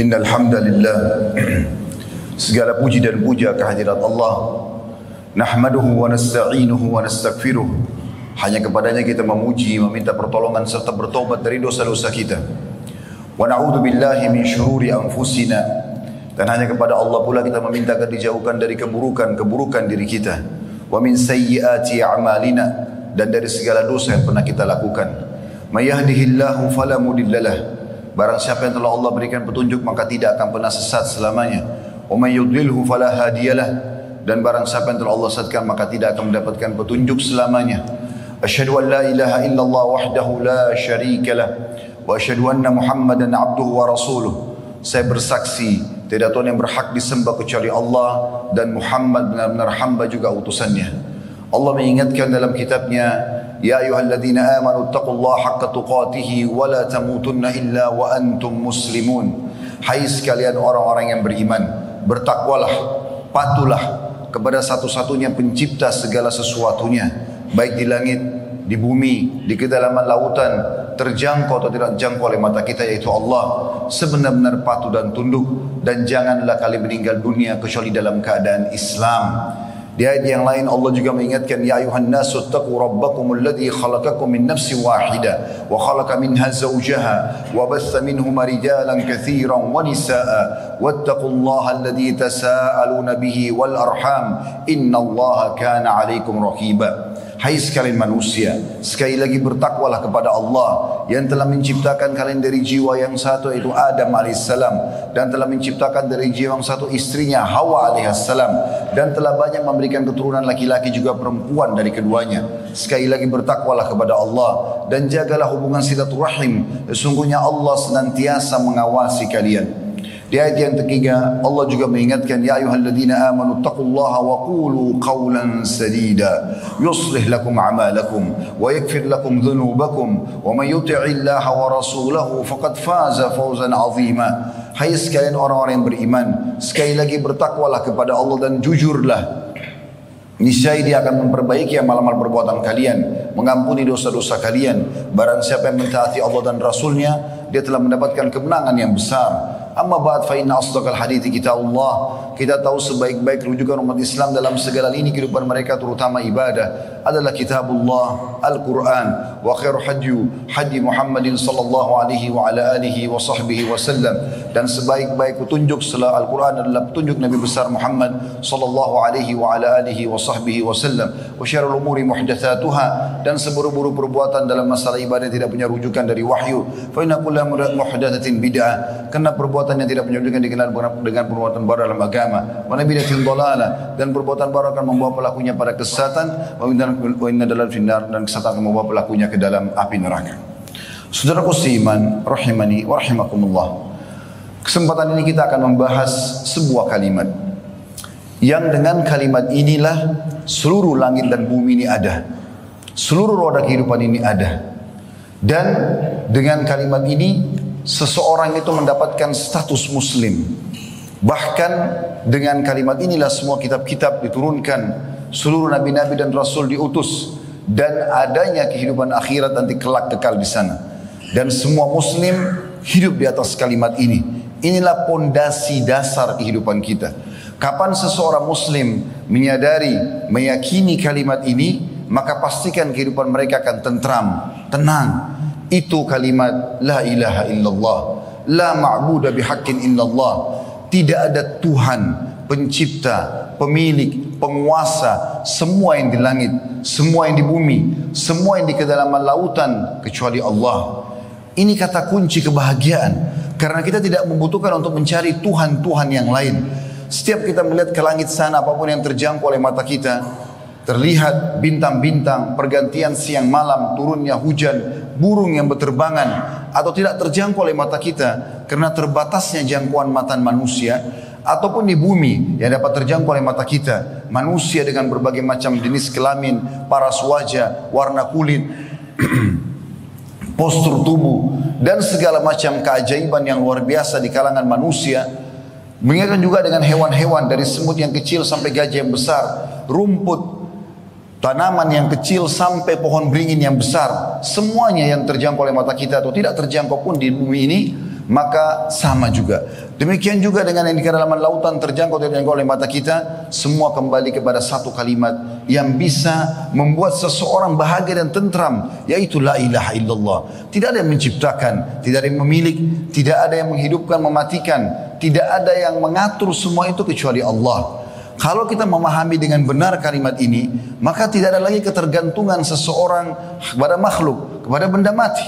Innal hamdalillah, segala puji dan puja kehadirat Allah. Nahmaduhu wa nasta'inuhu wa nastaghfiruh. Hanya kepadanya kita memuji, meminta pertolongan serta bertobat dari dosa-dosa kita. Wa na'udzu billahi min syururi anfusina. Dan hanya kepada Allah pula kita meminta agar dijauhkan dari keburukan diri kita. Wa min sayyiati a'malina, dan dari segala dosa yang pernah kita lakukan. May yahdihillahu fala mudhillalah. Barang siapa yang telah Allah berikan petunjuk maka tidak akan pernah sesat selamanya. Wa may yudlilhu fala hadiyalah, dan barang siapa yang telah Allah sesatkan maka tidak akan mendapatkan petunjuk selamanya. Asyhadu an la ilaha illallah wahdahu la syarikalah wa asyhadu anna Muhammadan abduhu wa rasuluh. Saya bersaksi tidak Tuhan yang berhak disembah kecuali Allah, dan Muhammad benar-benar hamba juga utusannya. Allah mengingatkan dalam kitabnya, Ya ayyuhalladzina amanu taqullaha haqqa tuqatih wa la tamutunna illa wa antum muslimun. Hai sekalian orang-orang yang beriman, bertakwalah, patuhlah kepada satu-satunya pencipta segala sesuatunya, baik di langit, di bumi, di kedalaman lautan, terjangkau atau tidak terjangkau oleh mata kita, yaitu Allah. Sebenar-benar patuh dan tunduk, dan janganlah kalian meninggal dunia kecuali dalam keadaan Islam. Di ayat yang lain Allah juga mengingatkan, Ya ayuhan nasu taqu rabbakumul ladzi khalaqakum min nafsin wahidah wa khalaqa minha zawjaha wa batha minhuma rijalan katsiran wa nisaa'a wattaqullaha alladzi tasaaluna bihi wal arham innallaha kana 'alaikum raqiba. Hai sekalian manusia, sekali lagi bertakwalah kepada Allah yang telah menciptakan kalian dari jiwa yang satu, yaitu Adam alaihissalam, dan telah menciptakan dari jiwa yang satu istrinya Hawa alaihissalam, dan telah banyak memberikan keturunan laki-laki juga perempuan dari keduanya. Sekali lagi bertakwalah kepada Allah dan jagalah hubungan silaturahim. Sesungguhnya Allah senantiasa mengawasi kalian. Di ayat yang ketiga Allah juga mengingatkan, Ya ayyuhalladzina amanu taqullaha wa qulu qawlan sadida yuslih lakum a'malakum wa yaghfir lakum dhunubakum wa may yuti'illaha wa rasulahu faqad faza fawzan 'azima. Hai sekalian orang-orang yang beriman, sekali lagi bertakwalah kepada Allah dan jujurlah. Niscaya Dia akan memperbaiki amal-amal perbuatan kalian, mengampuni dosa-dosa kalian. Barang siapa yang mentaati Allah dan Rasulnya, dia telah mendapatkan kemenangan yang besar. Amma ba'd fa inna asdaqal hadithi kitabullah. Kita tahu sebaik-baik rujukan umat Islam dalam segala lini kehidupan mereka, terutama ibadah, adalah kitabullah, Al-Quran. Wa khairu hadyi Muhammadin sallallahu alaihi wa ala alihi wa sahbihi wa sallam. Dan sebaik-baik petunjuk setelah Al-Quran adalah petunjuk Nabi besar Muhammad sallallahu alaihi wa ala alihi wa sahbihi wa sallam. Wa syarrul umuri muhdatsatuha, dan seburuk-buruk perbuatan dalam masalah ibadah tidak punya rujukan dari wahyu. Fa inna kulla muhdatsatin bid'ah, karena perbuatan yang tidak punya rujukan dikenal dengan perbuatan baru dalam agama. Wa nabidatin dalalah, dan perbuatan baru akan membawa pelakunya pada kesesatan. Wa inna dalal finnar, dan kesesatan akan membawa pelakunya ke dalam api neraka. Saudaraku seiman rahimani wa rahimakumullah. Kesempatan ini kita akan membahas sebuah kalimat yang dengan kalimat inilah seluruh langit dan bumi ini ada, seluruh roda kehidupan ini ada. Dan dengan kalimat ini seseorang itu mendapatkan status muslim. Bahkan dengan kalimat inilah semua kitab-kitab diturunkan, seluruh nabi-nabi dan rasul diutus, dan adanya kehidupan akhirat nanti kelak kekal di sana. Dan semua muslim hidup di atas kalimat ini. Inilah pondasi dasar kehidupan kita. Kapan seseorang muslim menyadari, meyakini kalimat ini, maka pastikan kehidupan mereka akan tentram, tenang. Itu kalimat la ilaha illallah, la ma'budu bihaqqin illallah. Tidak ada Tuhan, pencipta, pemilik, penguasa semua yang di langit, semua yang di bumi, semua yang di kedalaman lautan kecuali Allah. Ini kata kunci kebahagiaan, karena kita tidak membutuhkan untuk mencari Tuhan-Tuhan yang lain. Setiap kita melihat ke langit sana, apapun yang terjangkau oleh mata kita, terlihat bintang-bintang, pergantian siang malam, turunnya hujan, burung yang berterbangan, atau tidak terjangkau oleh mata kita karena terbatasnya jangkauan mata manusia, ataupun di bumi yang dapat terjangkau oleh mata kita, manusia dengan berbagai macam jenis kelamin, paras wajah, warna kulit, postur tubuh, dan segala macam keajaiban yang luar biasa di kalangan manusia. Mengingatkan juga dengan hewan-hewan, dari semut yang kecil sampai gajah yang besar, rumput, tanaman yang kecil sampai pohon beringin yang besar, semuanya yang terjangkau oleh mata kita atau tidak terjangkau pun di bumi ini maka sama juga. Demikian juga dengan yang di kedalaman lautan terjangkau tidak dijangkau oleh mata kita, semua kembali kepada satu kalimat yang bisa membuat seseorang bahagia dan tentram, yaitu la ilaha illallah. Tidak ada yang menciptakan, tidak ada yang memiliki, tidak ada yang menghidupkan, mematikan, tidak ada yang mengatur semua itu kecuali Allah. Kalau kita memahami dengan benar kalimat ini, maka tidak ada lagi ketergantungan seseorang kepada makhluk, kepada benda mati.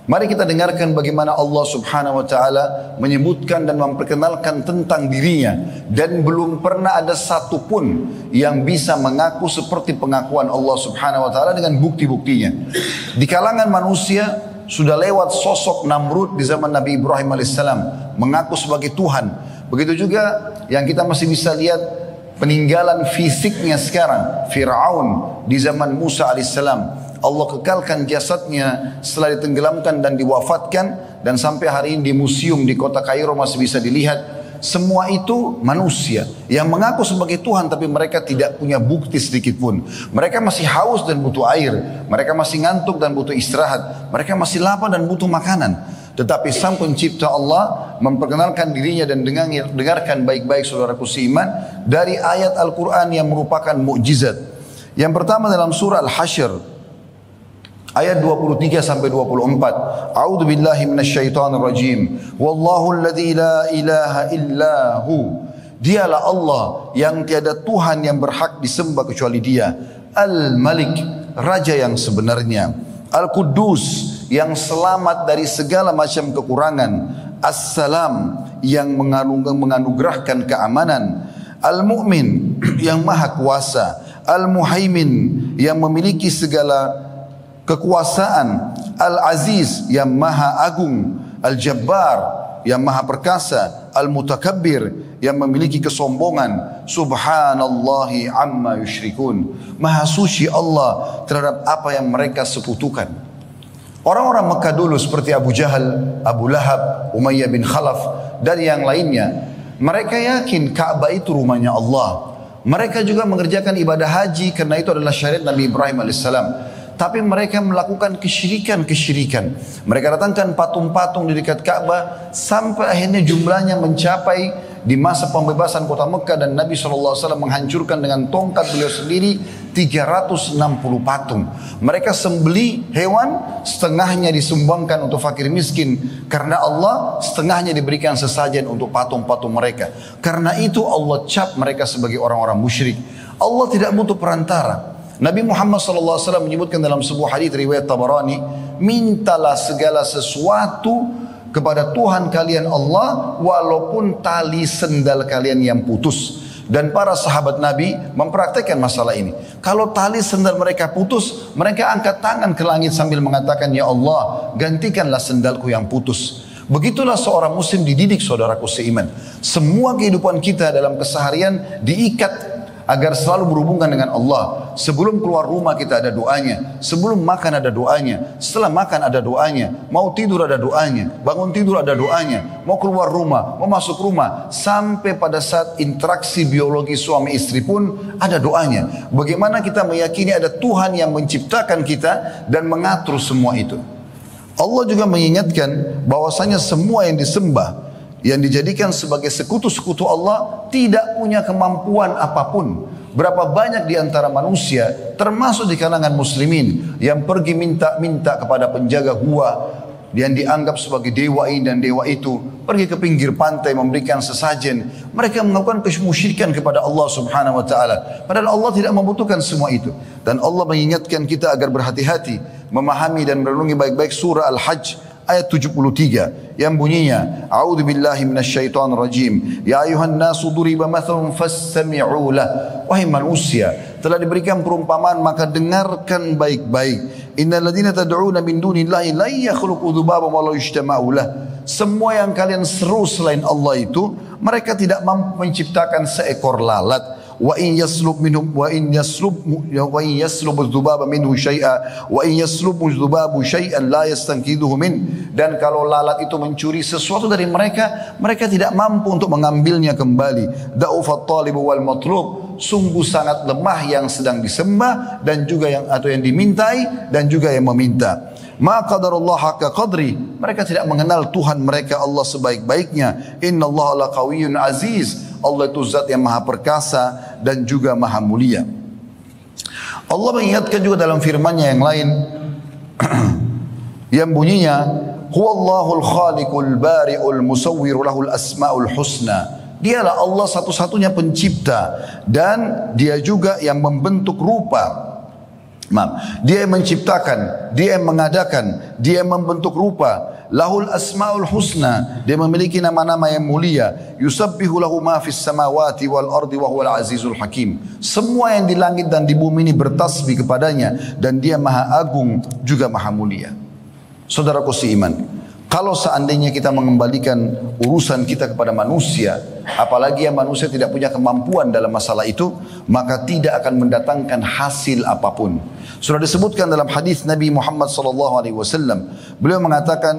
Mari kita dengarkan bagaimana Allah subhanahu wa ta'ala menyebutkan dan memperkenalkan tentang dirinya. Dan belum pernah ada satupun yang bisa mengaku seperti pengakuan Allah subhanahu wa ta'ala dengan bukti-buktinya. Di kalangan manusia sudah lewat sosok Namrud di zaman Nabi Ibrahim alaihissalam, mengaku sebagai Tuhan. Begitu juga yang kita masih bisa lihat peninggalan fisiknya sekarang, Fir'aun di zaman Musa alaihissalam. Allah kekalkan jasadnya setelah ditenggelamkan dan diwafatkan, dan sampai hari ini di museum di kota Kairo masih bisa dilihat. Semua itu manusia yang mengaku sebagai Tuhan, tapi mereka tidak punya bukti sedikit pun. Mereka masih haus dan butuh air, mereka masih ngantuk dan butuh istirahat, mereka masih lapar dan butuh makanan. Tetapi Sang Pencipta Allah memperkenalkan dirinya, dan dengarkan baik-baik saudaraku seiman dari ayat Al-Quran yang merupakan mukjizat. Yang pertama dalam surah Al-Hasyr ayat 23 sampai 24. A'udzu billahi minasyaitonir rajim. Wallahu alladzi la ilaha illahu. Dialah Allah yang tiada Tuhan yang berhak disembah kecuali Dia. Al-Malik, raja yang sebenarnya. Al-Quddus, yang selamat dari segala macam kekurangan. As-Salam, yang menganugerahkan keamanan. Al-Mu'min, yang maha kuasa. Al-Muhaimin, yang memiliki segala kekuasaan. Al-Aziz, yang maha agung. Al-Jabbar, yang maha perkasa. Al-Mutakabbir, yang memiliki kesombongan. Subhanallahi amma yushrikun. Maha suci Allah terhadap apa yang mereka sekutukan. Orang-orang Mekah dulu seperti Abu Jahal, Abu Lahab, Umayyah bin Khalaf dan yang lainnya, mereka yakin Ka'bah itu rumahnya Allah. Mereka juga mengerjakan ibadah haji karena itu adalah syariat Nabi Ibrahim alaihissalam. Tapi mereka melakukan kesyirikan. Mereka datangkan patung-patung di dekat Ka'bah sampai akhirnya jumlahnya mencapai di masa pembebasan kota Mekah dan Nabi SAW menghancurkan dengan tongkat beliau sendiri 360 patung. Mereka sembeli hewan, setengahnya disumbangkan untuk fakir miskin karena Allah, setengahnya diberikan sesajen untuk patung-patung mereka. Karena itu Allah cap mereka sebagai orang-orang musyrik. Allah tidak butuh perantara. Nabi Muhammad SAW menyebutkan dalam sebuah hadis riwayat Tabarani, mintalah segala sesuatu kepada Tuhan kalian Allah walaupun tali sendal kalian yang putus. Dan para sahabat Nabi mempraktekkan masalah ini. Kalau tali sendal mereka putus, mereka angkat tangan ke langit sambil mengatakan, ya Allah, gantikanlah sendalku yang putus. Begitulah seorang muslim dididik, saudaraku seiman. Semua kehidupan kita dalam keseharian diikat agar selalu berhubungan dengan Allah. Sebelum keluar rumah kita ada doanya, sebelum makan ada doanya, setelah makan ada doanya, mau tidur ada doanya, bangun tidur ada doanya, mau keluar rumah, mau masuk rumah, sampai pada saat interaksi biologi suami istri pun ada doanya. Bagaimana kita meyakini ada Tuhan yang menciptakan kita dan mengatur semua itu. Allah juga mengingatkan bahwasanya semua yang disembah, yang dijadikan sebagai sekutu-sekutu Allah tidak punya kemampuan apapun. Berapa banyak di antara manusia, termasuk di kalangan muslimin, yang pergi minta-minta kepada penjaga gua yang dianggap sebagai dewa ini dan dewa itu, pergi ke pinggir pantai memberikan sesajen. Mereka melakukan kemusyrikan kepada Allah subhanahu wa ta'ala. Padahal Allah tidak membutuhkan semua itu. Dan Allah mengingatkan kita agar berhati-hati, memahami dan merenungi baik-baik surah Al-Hajj ayat 73 yang bunyinya, A'udzu billahi minasyaitonir rajim. Ya ayuhan nasu duriba mathalun fastami'u lah. Wahai manusia, telah diberikan perumpamaan maka dengarkan baik-baik. Innal ladzina tad'una min dunillahi la yakhluqu dzubaban wa la yajtama'u lah. Semua yang kalian seru selain Allah itu, mereka tidak mampu menciptakan seekor lalat. Wa in yaslub minhum wa in yaslub dzubaba minhu syai'a wa in yaslubu dzubabu syai'an la yastanqidhuhu min. Dan kalau lalat itu mencuri sesuatu dari mereka, mereka tidak mampu untuk mengambilnya kembali. Da'ufat talibu wal matlub, sungguh sangat lemah yang sedang disembah dan juga yang dimintai dan juga yang meminta. Ma qadarullah haqqa qadri. Mereka tidak mengenal Tuhan mereka Allah sebaik-baiknya. Innallaha laqawiyyun aziz. Allah itu zat yang maha perkasa dan juga maha mulia. Allah mengingatkan juga dalam firman-Nya yang lain yang bunyinya huwallahul khaliqul bari'ul musawwir lahul asmaul husna. Dialah Allah satu-satunya pencipta dan dia juga yang membentuk rupa. Dia yang menciptakan, dia yang mengadakan, dia yang membentuk rupa. Lahul asmaul husna, dia memiliki nama-nama yang mulia. Yusabbihu lahu ma fis samawati wal ardi wa huwal azizul hakim. Semua yang di langit dan di bumi ini bertasbih kepadanya dan dia maha agung juga maha mulia. Saudaraku seiman, kalau seandainya kita mengembalikan urusan kita kepada manusia, apalagi yang manusia tidak punya kemampuan dalam masalah itu, maka tidak akan mendatangkan hasil apapun. Sudah disebutkan dalam hadis Nabi Muhammad SAW, beliau mengatakan,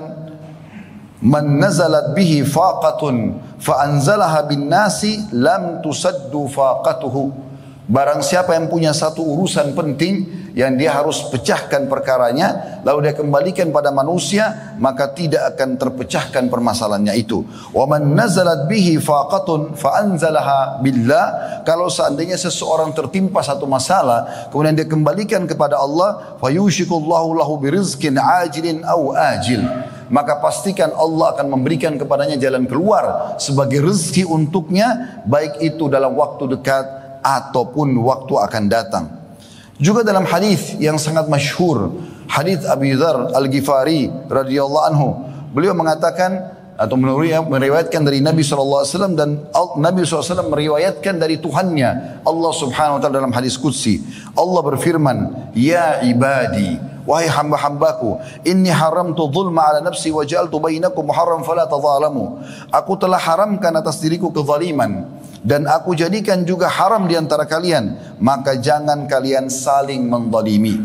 "Man nazalat bihi faqatun fa anzalaha bin nasi lam tusaddu faqatuhu." Barang siapa yang punya satu urusan penting yang dia harus pecahkan perkaranya, lalu dia kembalikan pada manusia, maka tidak akan terpecahkan permasalahannya itu. Wa man nazalat bihi faqatun fa anzalaha billah. Kalau seandainya seseorang tertimpa satu masalah, kemudian dia kembalikan kepada Allah, fa yushikullahu lahu birizqin ajilin aw ajil. Maka pastikan Allah akan memberikan kepadanya jalan keluar sebagai rezeki untuknya, baik itu dalam waktu dekat ataupun waktu akan datang. Juga dalam hadis yang sangat masyhur, hadis Abi Dzar Al-Ghifari radhiyallahu anhu, beliau mengatakan atau meriwayatkan dari Nabi SAW dan Nabi SAW meriwayatkan dari Tuhannya Allah Subhanahu Wa Taala dalam hadis qudsi. Allah berfirman, "Ya ibadi, wahai hamba-hambaku, inni haramtu zulma ala nafsi wa ja'altu bainakum muharram fala tadhalamu." Aku telah haramkan atas diriku kezaliman dan aku jadikan juga haram di antara kalian, maka jangan kalian saling menzalimi.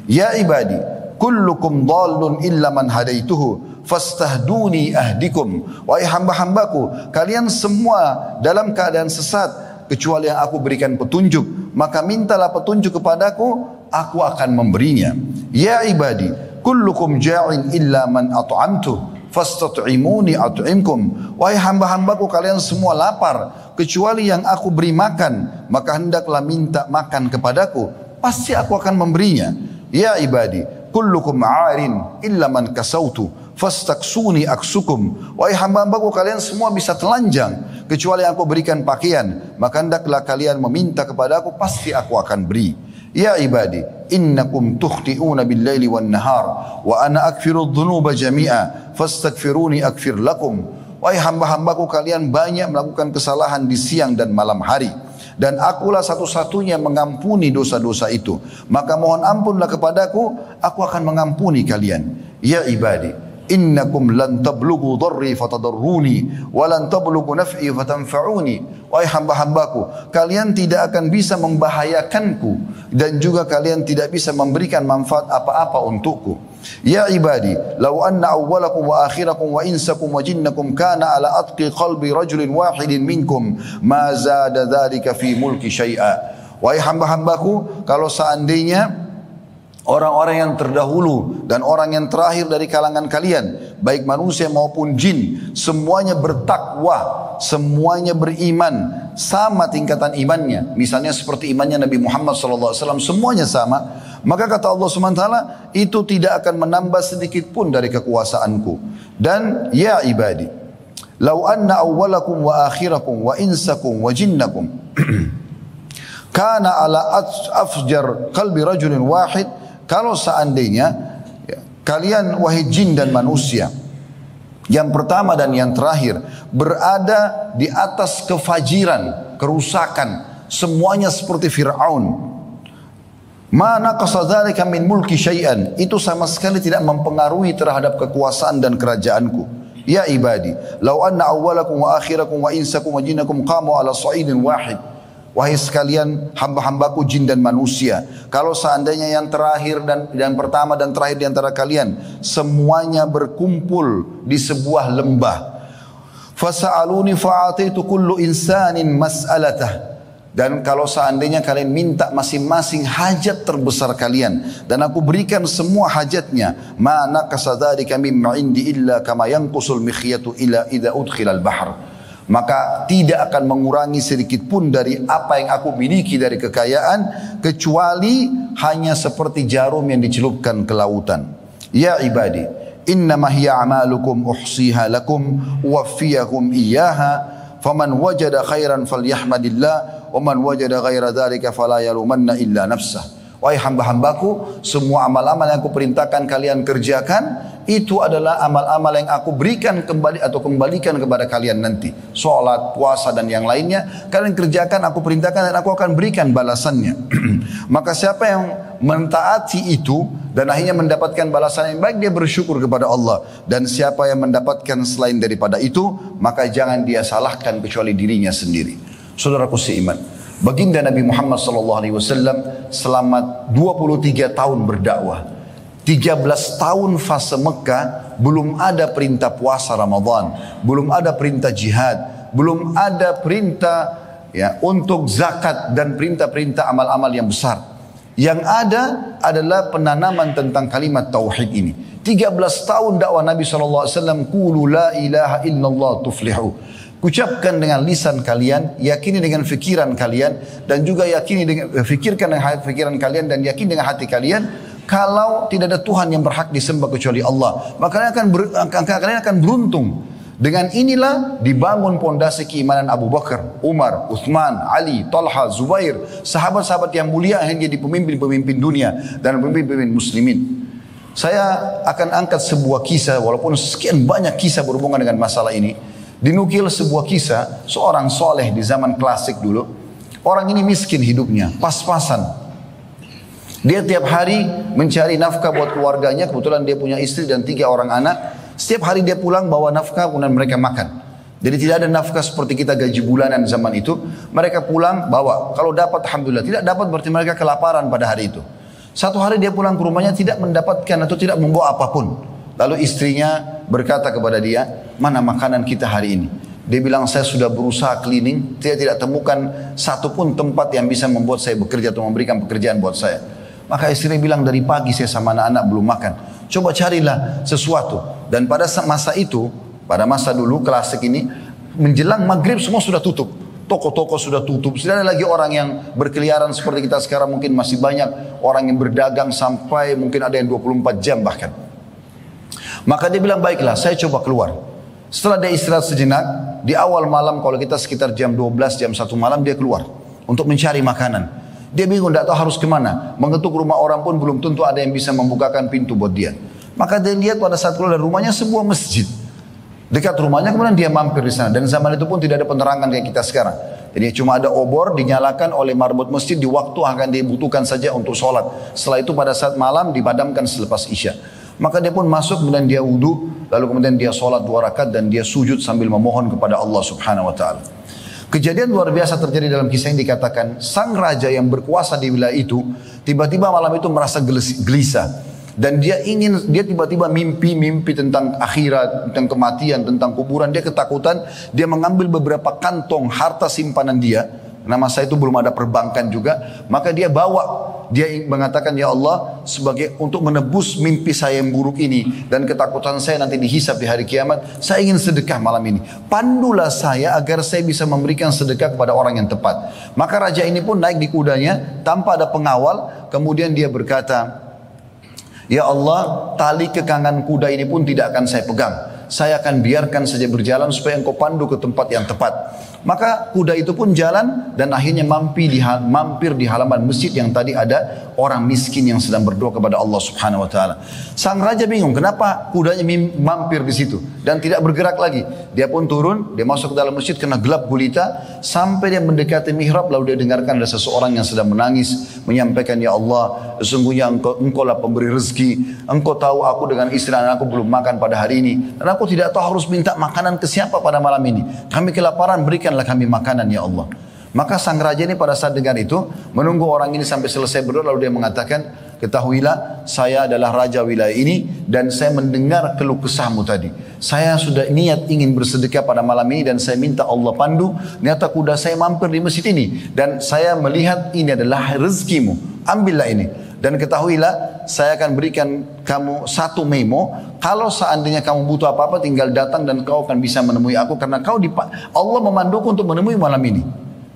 Ya ibadi, kullukum dhallun illa man hadaituhu fastahduni ahdikum. Wahai hamba-hambaku, kalian semua dalam keadaan sesat kecuali yang aku berikan petunjuk, maka mintalah petunjuk kepadaku, aku akan memberinya. Ya ibadi, kullukum ja'in illa man at'amtu fastat'imuni at'imkum. Wahai hamba-hambaku, kalian semua lapar kecuali yang aku beri makan, maka hendaklah minta makan kepadaku, pasti aku akan memberinya. Ya ibadi, kullukum 'arin illa man kasautu fastaksuni aksukum. Wahai hamba-hambaku, kalian semua bisa telanjang kecuali aku berikan pakaian, maka hendaklah kalian meminta kepadaku, pasti aku akan beri. Ya ibadi, innakum tukhti'una bil-laili wan-nahar wa ana aghfiru dhunuba jami'a fastaghfiruni aghfir lakum. Wahai hamba-hambaku, kalian banyak melakukan kesalahan di siang dan malam hari, dan akulah satu-satunya mengampuni dosa-dosa itu, maka mohon ampunlah kepadaku, aku akan mengampuni kalian. Ya ibadi, innakum lan tablughu dharri fatadarruni wa lan tablughu naf'i fatanfa'uni. Wahai hamba-hambaku, kalian tidak akan bisa membahayakanku dan juga kalian tidak bisa memberikan manfaat apa-apa untukku. Ya ibadi, law anna awwalakum wa akhirakum wa insakum wa jinnakum kana ala atqi qalbi rajulin wahidin minkum ma zada dhalika fi mulki syai'a. Wahai hamba-hambaku, kalau seandainya orang-orang yang terdahulu dan orang yang terakhir dari kalangan kalian, baik manusia maupun jin, semuanya bertakwa, semuanya beriman, sama tingkatan imannya. Misalnya seperti imannya Nabi Muhammad SAW, semuanya sama. Maka kata Allah SWT, itu tidak akan menambah sedikit pun dari kekuasaanku. Dan ya ibadi, lau anna awwalakum wa akhirakum wa insakum wa jinnakum kana ala afjar qalbi rajulin wahid. Kalau seandainya kalian wahai jin dan manusia, yang pertama dan yang terakhir, berada di atas kefajiran, kerusakan, semuanya seperti Fir'aun, ma naqasa dzalika min mulki syai'an, itu sama sekali tidak mempengaruhi terhadap kekuasaan dan kerajaanku. Ya ibadi, law anna awwalakum wa akhirakum wa insakum wa jinnakum qamu ala sa'idin wahid. Wahai sekalian hamba-hambaku jin dan manusia, kalau seandainya yang terakhir dan yang pertama dan terakhir di antara kalian semuanya berkumpul di sebuah lembah, fasa'aluni fa'ataitu kullu insanin mas'alatah, Dan kalau seandainya kalian minta masing-masing hajat terbesar kalian, dan aku berikan semua hajatnya, ma naqasa dzalika mimma indi illa kama yanqusul mikhyatu ila idza udkhilal bahr. Maka tidak akan mengurangi sedikit pun dari apa yang aku miliki dari kekayaan, kecuali hanya seperti jarum yang dicelupkan ke lautan. Ya ibadi, innama hiya a'malukum uhsiha lakum waffiyahum iyyaha, faman wajada khairan falyahmadillah, وَمَنْ وَجَدَ غَيْرَ ذَلِكَ فَلَا يَلُومَنَّ إِلَّا نَفْسَهُ. Wahai hamba-hambaku, semua amal-amal yang aku perintahkan kalian kerjakan, itu adalah amal-amal yang aku berikan kembali atau kembalikan kepada kalian nanti. Salat, puasa dan yang lainnya, kalian kerjakan, aku perintahkan dan aku akan berikan balasannya. Maka siapa yang mentaati itu dan akhirnya mendapatkan balasan yang baik, dia bersyukur kepada Allah. Dan siapa yang mendapatkan selain daripada itu, maka jangan dia salahkan kecuali dirinya sendiri. Saudaraku seiman, baginda Nabi Muhammad SAW selama 23 tahun berdakwah, 13 tahun fase Mekah, belum ada perintah puasa Ramadan, belum ada perintah jihad, belum ada perintah untuk zakat dan perintah-perintah amal-amal yang besar. Yang ada adalah penanaman tentang kalimat tauhid ini. 13 tahun dakwah Nabi SAW, qulu la ilaha illallah tuflihu. Ucapkan dengan lisan kalian, yakini dengan fikiran kalian, dan juga yakini dengan fikirkan dengan fikiran kalian dan yakini dengan hati kalian, kalau tidak ada Tuhan yang berhak disembah kecuali Allah, maka kalian akan beruntung. Dengan inilah dibangun pondasi keimanan Abu Bakar, Umar, Uthman, Ali, Talha, Zubair, sahabat-sahabat yang mulia yang jadi pemimpin-pemimpin dunia dan pemimpin-pemimpin muslimin. Saya akan angkat sebuah kisah, walaupun sekian banyak kisah berhubungan dengan masalah ini. Dinukil sebuah kisah seorang soleh di zaman klasik dulu. Orang ini miskin hidupnya, pas-pasan. Dia tiap hari mencari nafkah buat keluarganya. Kebetulan dia punya istri dan 3 orang anak. Setiap hari dia pulang bawa nafkah, kemudian mereka makan. Jadi tidak ada nafkah seperti kita gaji bulanan zaman itu. Mereka pulang bawa. Kalau dapat alhamdulillah, tidak dapat berarti mereka kelaparan pada hari itu. Satu hari dia pulang ke rumahnya tidak mendapatkan atau tidak membawa apapun. Lalu istrinya berkata kepada dia, mana makanan kita hari ini? Dia bilang, saya sudah berusaha cleaning, tidak temukan satupun tempat yang bisa membuat saya bekerja atau memberikan pekerjaan buat saya. Maka istrinya bilang, dari pagi saya sama anak-anak belum makan. Coba carilah sesuatu. Dan pada masa itu, pada masa dulu klasik ini, menjelang maghrib semua sudah tutup. Toko-toko sudah tutup. Tidak ada lagi orang yang berkeliaran seperti kita sekarang. Mungkin masih banyak orang yang berdagang sampai mungkin ada yang 24 jam bahkan. Maka dia bilang, baiklah saya coba keluar. Setelah dia istirahat sejenak, di awal malam kalau kita sekitar jam 12, jam 1 malam dia keluar untuk mencari makanan. Dia bingung, tidak tahu harus kemana. Mengetuk rumah orang pun belum tentu ada yang bisa membukakan pintu buat dia. Maka dia lihat pada saat keluar dari rumahnya sebuah masjid. Dekat rumahnya, kemudian dia mampir di sana. Dan zaman itu pun tidak ada penerangan kayak kita sekarang. Jadi cuma ada obor dinyalakan oleh marbot masjid di waktu akan dibutuhkan saja untuk sholat. Setelah itu pada saat malam dipadamkan selepas isya. Maka dia pun masuk, kemudian dia wudu, lalu kemudian dia sholat 2 rakaat dan dia sujud sambil memohon kepada Allah Subhanahu Wa Taala. Kejadian luar biasa terjadi dalam kisah ini, dikatakan sang raja yang berkuasa di wilayah itu tiba-tiba malam itu merasa gelisah dan dia tiba-tiba mimpi tentang akhirat, tentang kematian, tentang kuburan. Dia ketakutan, dia mengambil beberapa kantong harta simpanan dia. Nama saya itu belum ada perbankan juga, maka dia bawa. Dia mengatakan, ya Allah, sebagai untuk menebus mimpi saya yang buruk ini dan ketakutan saya nanti dihisab di hari kiamat, saya ingin sedekah malam ini. Pandulah saya agar saya bisa memberikan sedekah kepada orang yang tepat. Maka raja ini pun naik di kudanya tanpa ada pengawal. Kemudian dia berkata, ya Allah, tali kekangan kuda ini pun tidak akan saya pegang. Saya akan biarkan saja berjalan supaya engkau pandu ke tempat yang tepat. Maka kuda itu pun jalan dan akhirnya mampir di halaman masjid yang tadi ada orang miskin yang sedang berdoa kepada Allah Subhanahu Wa Taala. Sang raja bingung kenapa kudanya mampir di situ dan tidak bergerak lagi. Dia pun turun, dia masuk ke dalam masjid kena gelap gulita sampai dia mendekati mihrab, lalu dia dengarkan ada seseorang yang sedang menangis menyampaikan, ya Allah, sesungguhnya engkau lah pemberi rezeki. Engkau tahu aku dengan istri dan anakku belum makan pada hari ini dan aku tidak tahu harus minta makanan ke siapa pada malam ini. Kami kelaparan, berikanlah kami makanan ya Allah. Maka sang raja ini pada saat dengar itu menunggu orang ini sampai selesai berdoa, lalu dia mengatakan, ketahuilah saya adalah raja wilayah ini dan saya mendengar keluh kesahmu tadi. Saya sudah niat ingin bersedekah pada malam ini dan saya minta Allah pandu. Ternyata kuda saya mampir di masjid ini dan saya melihat ini adalah rezekimu. Ambillah ini. Dan ketahuilah saya akan berikan kamu satu memo. Kalau seandainya kamu butuh apa-apa tinggal datang dan kau akan bisa menemui aku. Karena Allah memanduku untuk menemui malam ini.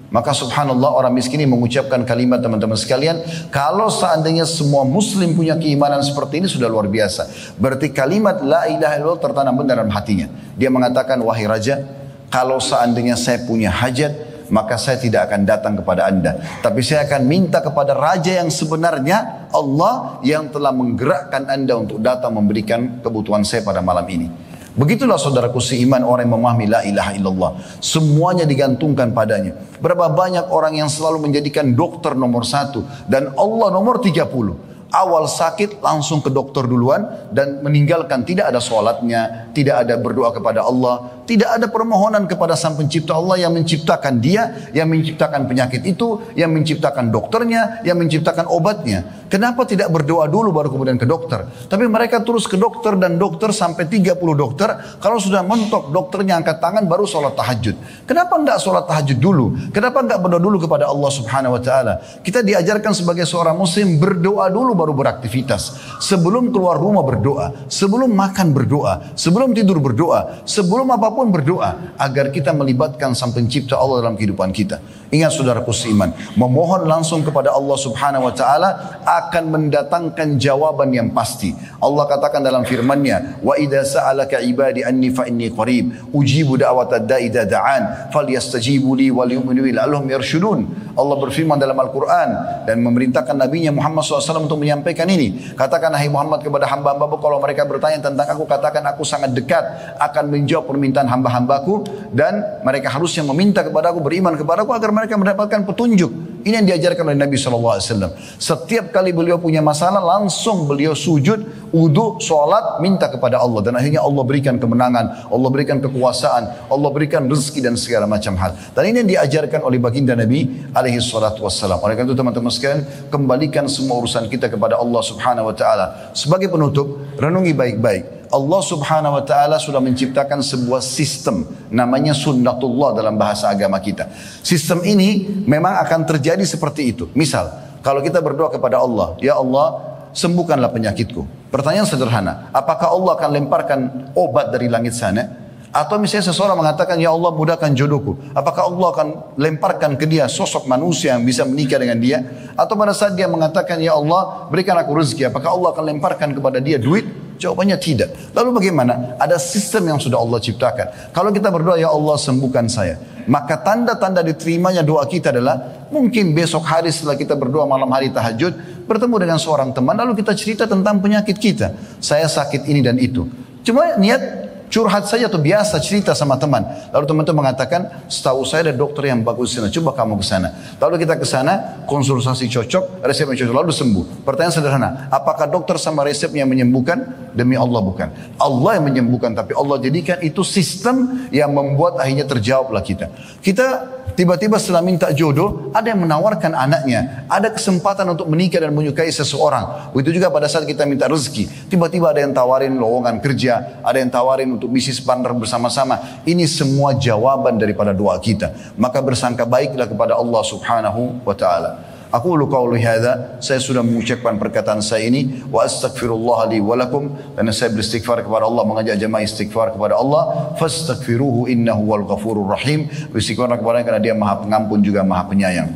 Maka subhanallah orang miskin ini mengucapkan kalimat teman-teman sekalian. Kalau seandainya semua muslim punya keimanan seperti ini sudah luar biasa. Berarti kalimat la ilaha illallah tertanam benar dalam hatinya. Dia mengatakan wahai raja, kalau seandainya saya punya hajat maka saya tidak akan datang kepada anda. Tapi saya akan minta kepada raja yang sebenarnya, Allah yang telah menggerakkan anda untuk datang memberikan kebutuhan saya pada malam ini. Begitulah saudaraku seiman orang yang memahami la ilaha illallah. Semuanya digantungkan padanya. Berapa banyak orang yang selalu menjadikan dokter nomor 1 dan Allah nomor 30. Awal sakit langsung ke dokter duluan dan meninggalkan, tidak ada sholatnya, tidak ada berdoa kepada Allah, tidak ada permohonan kepada sang pencipta Allah yang menciptakan dia, yang menciptakan penyakit itu, yang menciptakan dokternya, yang menciptakan obatnya. Kenapa tidak berdoa dulu baru kemudian ke dokter? Tapi mereka terus ke dokter dan dokter sampai 30 dokter. Kalau sudah mentok dokternya angkat tangan baru sholat tahajud. Kenapa enggak sholat tahajud dulu? Kenapa enggak berdoa dulu kepada Allah subhanahu wa ta'ala? Kita diajarkan sebagai seorang muslim berdoa dulu baru beraktivitas. Sebelum keluar rumah berdoa, sebelum makan berdoa, sebelum tidur berdoa, sebelum apapun berdoa, agar kita melibatkan sang pencipta Allah dalam kehidupan kita. Ingat saudaraku seiman, memohon langsung kepada Allah subhanahu wa ta'ala akan mendatangkan jawaban yang pasti. Allah katakan dalam firman-Nya, wa idza sa'alaka ibadi anni fa inni qarib ujibu da'watad da'i idza da'an falyastajibu li wal yu'minu bi la'allahum yarshudun. Allah berfirman dalam Al-Quran dan memerintahkan Nabi-Nya Muhammad SAW untuk menyampaikan ini. Katakan hai Muhammad kepada hamba-hambaku, kalau mereka bertanya tentang aku, katakan aku sangat dekat akan menjawab permintaan hamba-hambaku, dan mereka harusnya meminta kepada aku, beriman kepada aku agar mereka mendapatkan petunjuk. Ini yang diajarkan oleh Nabi SAW. Setiap kali beliau punya masalah langsung beliau sujud, wudu, sholat, minta kepada Allah, dan akhirnya Allah berikan kemenangan, Allah berikan kekuasaan, Allah berikan rezeki dan segala macam hal. Dan ini yang diajarkan oleh baginda Nabi alaihi salatu wassalam. Oleh karena itu teman-teman sekalian, kembalikan semua urusan kita kepada Allah subhanahu wa ta'ala. Sebagai penutup, renungi baik-baik. Allah subhanahu wa ta'ala sudah menciptakan sebuah sistem, namanya sunnatullah dalam bahasa agama kita. Sistem ini memang akan terjadi seperti itu. Misal, kalau kita berdoa kepada Allah, ya Allah sembuhkanlah penyakitku. Pertanyaan sederhana, apakah Allah akan lemparkan obat dari langit sana? Atau misalnya seseorang mengatakan, ya Allah mudahkan jodohku. Apakah Allah akan lemparkan ke dia sosok manusia yang bisa menikah dengan dia? Atau pada saat dia mengatakan, ya Allah berikan aku rezeki, apakah Allah akan lemparkan kepada dia duit? Jawabannya tidak. Lalu bagaimana? Ada sistem yang sudah Allah ciptakan. Kalau kita berdoa, ya Allah sembuhkan saya, maka tanda-tanda diterimanya doa kita adalah mungkin besok hari setelah kita berdoa malam hari tahajud, bertemu dengan seorang teman, lalu kita cerita tentang penyakit kita. Saya sakit ini dan itu. Cuma niat curhat saja atau biasa cerita sama teman. Lalu teman-teman mengatakan, setahu saya ada dokter yang bagus di sana, coba kamu ke sana. Lalu kita ke sana, konsultasi cocok, resepnya cocok, lalu sembuh. Pertanyaan sederhana, apakah dokter sama resepnya menyembuhkan? Demi Allah bukan. Allah yang menyembuhkan, tapi Allah jadikan itu sistem yang membuat akhirnya terjawablah kita. Kita tiba-tiba setelah minta jodoh, ada yang menawarkan anaknya, ada kesempatan untuk menikah dan menyukai seseorang. Begitu juga pada saat kita minta rezeki, tiba-tiba ada yang tawarin lowongan kerja, ada yang tawarin untuk bisnis partner bersama-sama. Ini semua jawaban daripada doa kita. Maka bersangka baiklah kepada Allah subhanahu wa ta'ala. Aku qauli hadza, saya sudah mengucapkan perkataan saya ini, wa astaghfirullah li wa lakum, dan saya beristighfar kepada Allah, mengajak jemaah istighfar kepada Allah, fastaghfiruhu innahu wal ghafurur rahim. Beristighfar kepada Allah karena Dia Maha Pengampun juga Maha Penyayang.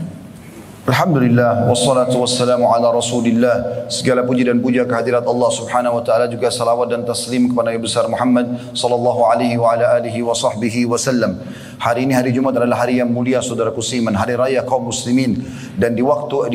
Alhamdulillah, wassalatu wassalamu ala rasulillah. Segala puji dan puja kehadirat Allah subhanahu wa ta'ala, juga salawat dan taslim kepada Nabi besar Muhammad sallallahu alaihi wa ala alihi wa sahbihi wasallam. Hari ini hari Jumat adalah hari yang mulia saudaraku seiman, hari raya kaum muslimin, dan di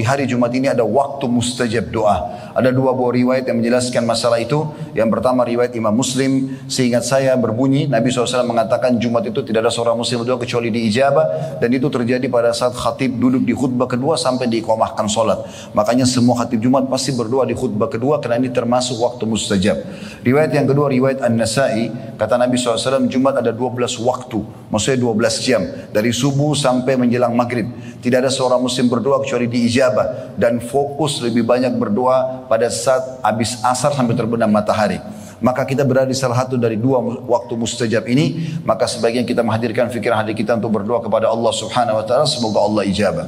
hari Jumat ini ada waktu mustajab doa. Ada dua buah riwayat yang menjelaskan masalah itu. Yang pertama riwayat Imam Muslim, seingat saya berbunyi Nabi SAW mengatakan Jumat itu tidak ada seorang muslim berdoa kecuali diijabah, dan itu terjadi pada saat khatib duduk di khutbah kedua sampai diiqamahkan solat. Makanya semua khatib Jumat pasti berdoa di khutbah kedua karena ini termasuk waktu mustajab. Riwayat yang kedua riwayat An-Nasai, kata Nabi SAW Jumat ada 12 waktu, maksudnya 12 jam, dari subuh sampai menjelang maghrib. Tidak ada seorang muslim berdoa kecuali diijabah, dan fokus lebih banyak berdoa pada saat habis asar sampai terbenam matahari. Maka kita berada di salah satu dari dua waktu mustajab ini, maka sebaiknya kita menghadirkan fikiran hati kita untuk berdoa kepada Allah Subhanahu wa taala, semoga Allah ijabah.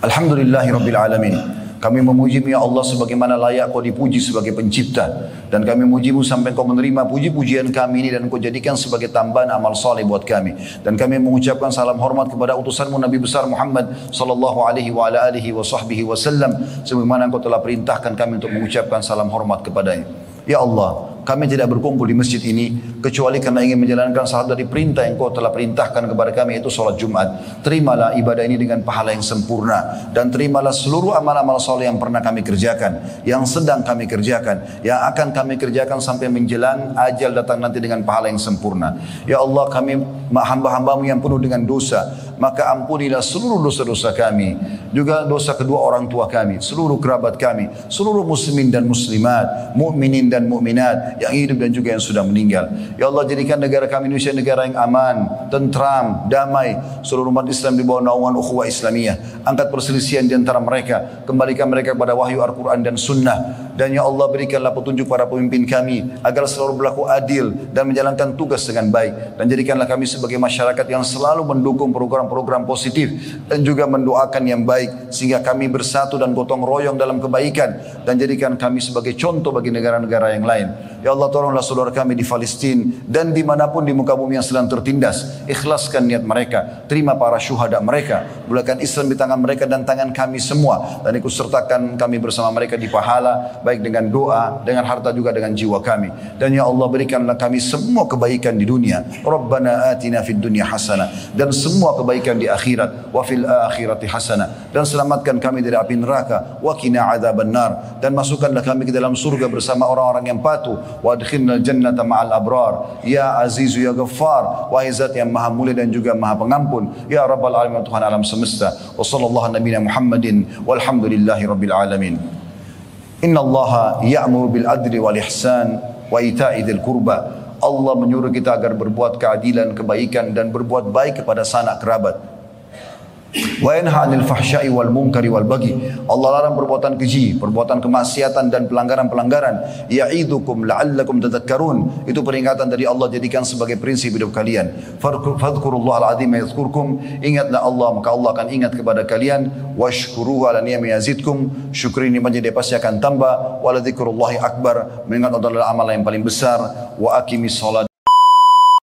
Alhamdulillahirabbil alamin. Kami memuji-Mu ya Allah sebagaimana layak Kau dipuji sebagai pencipta, dan kami memuji-Mu sampai Kau menerima puji-pujian kami ini dan Kau jadikan sebagai tambahan amal saleh buat kami. Dan kami mengucapkan salam hormat kepada utusan-Mu Nabi besar Muhammad sallallahu alaihi wa ala alihi wa sahbihi wasallam, sebagaimana Kau telah perintahkan kami untuk mengucapkan salam hormat kepadanya. Ya Allah, kami tidak berkumpul di masjid ini kecuali karena ingin menjalankan salah dari perintah yang Kau telah perintahkan kepada kami, yaitu salat Jumat. Terimalah ibadah ini dengan pahala yang sempurna, dan terimalah seluruh amal-amal saleh yang pernah kami kerjakan, yang sedang kami kerjakan, yang akan kami kerjakan sampai menjelang ajal datang nanti dengan pahala yang sempurna. Ya Allah, kami hamba-Hamba-Mu yang penuh dengan dosa, maka ampunilah seluruh dosa-dosa kami, juga dosa kedua orang tua kami, seluruh kerabat kami, seluruh muslimin dan muslimat, mukminin dan mukminat yang hidup dan juga yang sudah meninggal. Ya Allah, jadikan negara kami Indonesia negara yang aman, tentram, damai. Seluruh umat Islam di bawah naungan ukhuwah Islamiyah. Angkat perselisihan di antara mereka, kembalikan mereka kepada wahyu Al-Quran dan Sunnah. Dan ya Allah, berikanlah petunjuk para pemimpin kami agar selalu berlaku adil dan menjalankan tugas dengan baik. Dan jadikanlah kami sebagai masyarakat yang selalu mendukung program-program positif dan juga mendoakan yang baik, sehingga kami bersatu dan gotong royong dalam kebaikan, dan jadikan kami sebagai contoh bagi negara-negara yang lain. Ya Allah, tolonglah saudara kami di Palestina dan dimanapun di muka bumi yang sedang tertindas. Ikhlaskan niat mereka, terima para syuhada mereka, mulakan Islam di tangan mereka dan tangan kami semua, dan ikut sertakan kami bersama mereka di pahala, baik dengan doa, dengan harta, juga dengan jiwa kami. Dan ya Allah, berikanlah kami semua kebaikan di dunia. Rabbana atina fid dunya hasanah, dan semua kebaikan di akhirat. Wa fil akhirati hasanah, dan selamatkan kami dari api neraka. Wa qina adzabannar, dan masukkanlah kami ke dalam surga bersama orang-orang yang patuh. Wa adkhilnal jannata ma'al abrar. Ya Azizu ya Ghaffar, wahai Zat yang maha mulia dan juga maha pengampun. Ya Rabbal alamin, Tuhan alam semesta. Wa sallallahu nabiyana Muhammadin walhamdulillahi rabbil alamin. Inna Allaha ya'muru bil adli wal ihsan wa ita'i dzil qurba. Allah menyuruh kita agar berbuat keadilan, kebaikan, dan berbuat baik kepada sanak kerabat. Wa yanha 'anil fahsya'i wal munkari wal baghi. Allah larang perbuatan keji, perbuatan kemaksiatan dan pelanggaran-pelanggaran. Ya'idukum la'allakum tadhakkarun. Itu peringatan dari Allah, jadikan sebagai prinsip hidup kalian. Fadhkurullahal 'azim yadhkurkum. Ingatlah Allah, maka Allah akan ingat kepada kalian. Washkuruhu 'ala ni'ami yazidkum. Syukuri nikmatnya, dia pasti akan tambah. Wa la dzikrullahi akbar. Mengingat adalah amal yang paling besar. Wa aqimis shalat.